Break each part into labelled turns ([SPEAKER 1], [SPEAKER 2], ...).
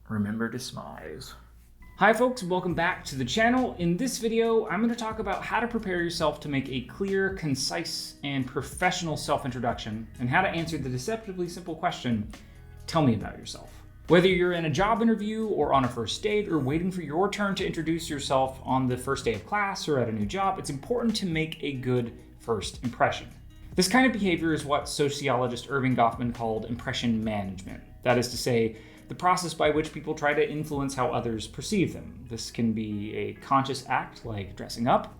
[SPEAKER 1] remember to smize. Hi folks, welcome back to the channel. In this video, I'm going to talk about how to prepare yourself to make a clear, concise, and professional self-introduction, and how to answer the deceptively simple question, tell me about yourself. Whether you're in a job interview or on a first date or waiting for your turn to introduce yourself on the first day of class or at a new job, it's important to make a good first impression. This kind of behavior is what sociologist Erving Goffman called impression management. That is to say, the process by which people try to influence how others perceive them. This can be a conscious act like dressing up,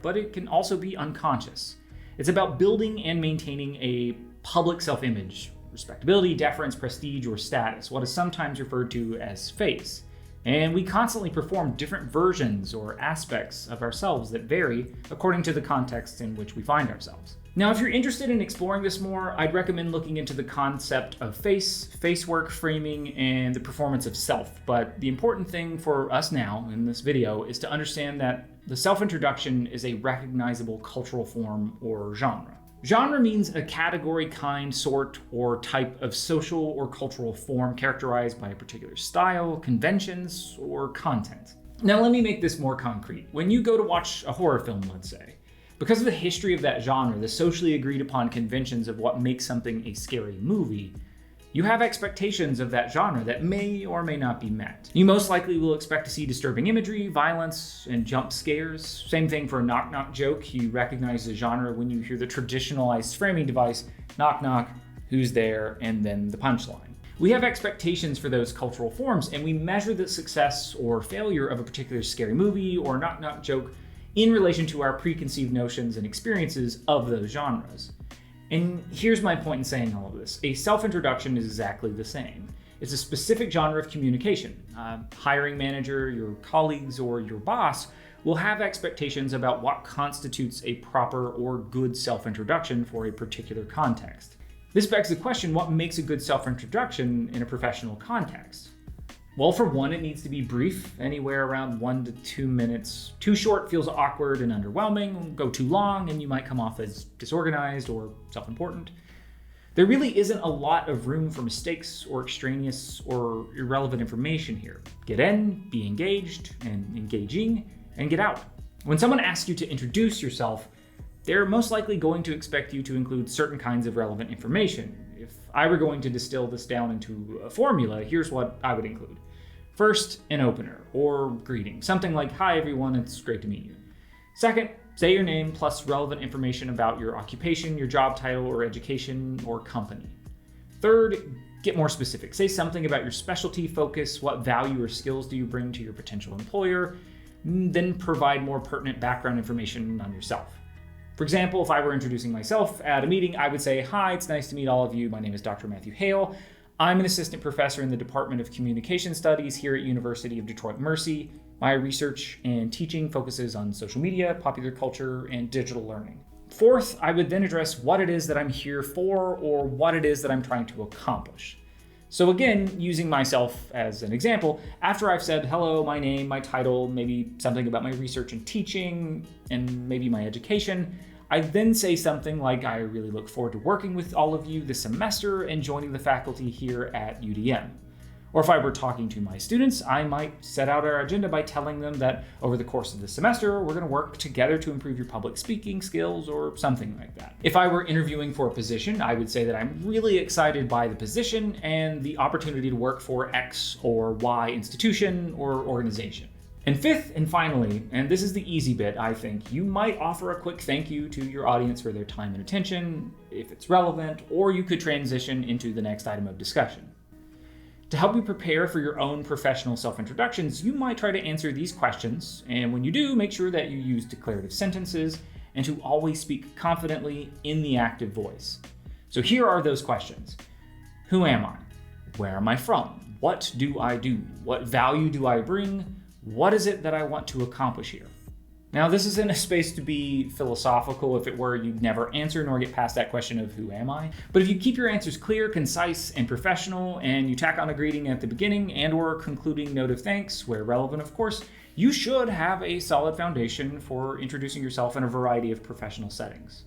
[SPEAKER 1] but it can also be unconscious. It's about building and maintaining a public self-image, respectability, deference, prestige, or status, what is sometimes referred to as face. And we constantly perform different versions or aspects of ourselves that vary according to the context in which we find ourselves. Now, if you're interested in exploring this more, I'd recommend looking into the concept of face work, framing, and the performance of self. But the important thing for us now in this video is to understand that the self-introduction is a recognizable cultural form or genre. Genre means a category, kind, sort, or type of social or cultural form characterized by a particular style, conventions, or content. Now, let me make this more concrete. When you go to watch a horror film, let's say, because of the history of that genre, the socially agreed upon conventions of what makes something a scary movie, you have expectations of that genre that may or may not be met. You most likely will expect to see disturbing imagery, violence, and jump scares. Same thing for a knock-knock joke. You recognize the genre when you hear the traditionalized framing device, knock knock, who's there, and then the punchline. We have expectations for those cultural forms, and we measure the success or failure of a particular scary movie or knock-knock joke in relation to our preconceived notions and experiences of those genres. And here's my point in saying all of this. A self-introduction is exactly the same. It's a specific genre of communication. A hiring manager, your colleagues, or your boss will have expectations about what constitutes a proper or good self-introduction for a particular context. This begs the question, what makes a good self-introduction in a professional context? Well, for one, it needs to be brief, anywhere around 1 to 2 minutes. Too short feels awkward and underwhelming. Go too long and you might come off as disorganized or self-important. There really isn't a lot of room for mistakes or extraneous or irrelevant information here. Get in, be engaged and engaging, and get out. When someone asks you to introduce yourself, they're most likely going to expect you to include certain kinds of relevant information. If I were going to distill this down into a formula, here's what I would include. First, an opener or greeting, something like, "Hi everyone, it's great to meet you." Second, say your name plus relevant information about your occupation, your job title or education or company. Third, get more specific. Say something about your specialty, focus, what value or skills do you bring to your potential employer, then provide more pertinent background information on yourself. For example, if I were introducing myself at a meeting, I would say, "Hi, it's nice to meet all of you. My name is Dr. Matthew Hale. I'm an assistant professor in the Department of Communication Studies here at University of Detroit Mercy. My research and teaching focuses on social media, popular culture, and digital learning." Fourth, I would then address what it is that I'm here for or what it is that I'm trying to accomplish. So again, using myself as an example, after I've said, "Hello, my name, my title, maybe something about my research and teaching, and maybe my education," I then say something like, "I really look forward to working with all of you this semester and joining the faculty here at UDM." Or if I were talking to my students, I might set out our agenda by telling them that over the course of the semester, we're going to work together to improve your public speaking skills or something like that. If I were interviewing for a position, I would say that I'm really excited by the position and the opportunity to work for X or Y institution or organization. And fifth and finally, and this is the easy bit, I think, you might offer a quick thank you to your audience for their time and attention, if it's relevant, or you could transition into the next item of discussion. To help you prepare for your own professional self-introductions, you might try to answer these questions, and when you do, make sure that you use declarative sentences and to always speak confidently in the active voice. So here are those questions. Who am I? Where am I from? What do I do? What value do I bring? What is it that I want to accomplish here? Now, this isn't a space to be philosophical. If it were, you'd never answer nor get past that question of who am I? But if you keep your answers clear, concise, and professional, and you tack on a greeting at the beginning and or concluding note of thanks, where relevant, of course, you should have a solid foundation for introducing yourself in a variety of professional settings.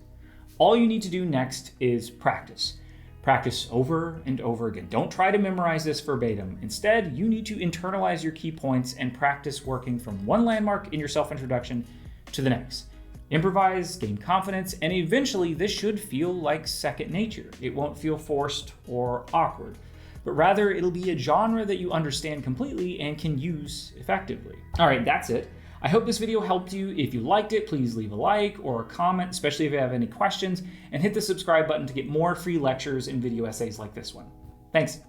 [SPEAKER 1] All you need to do next is practice. Practice over and over again. Don't try to memorize this verbatim. Instead, you need to internalize your key points and practice working from one landmark in your self-introduction to the next. Improvise, gain confidence, and eventually this should feel like second nature. It won't feel forced or awkward, but rather it'll be a genre that you understand completely and can use effectively. All right, that's it. I hope this video helped you. If you liked it, please leave a like or a comment, especially if you have any questions, and hit the subscribe button to get more free lectures and video essays like this one. Thanks.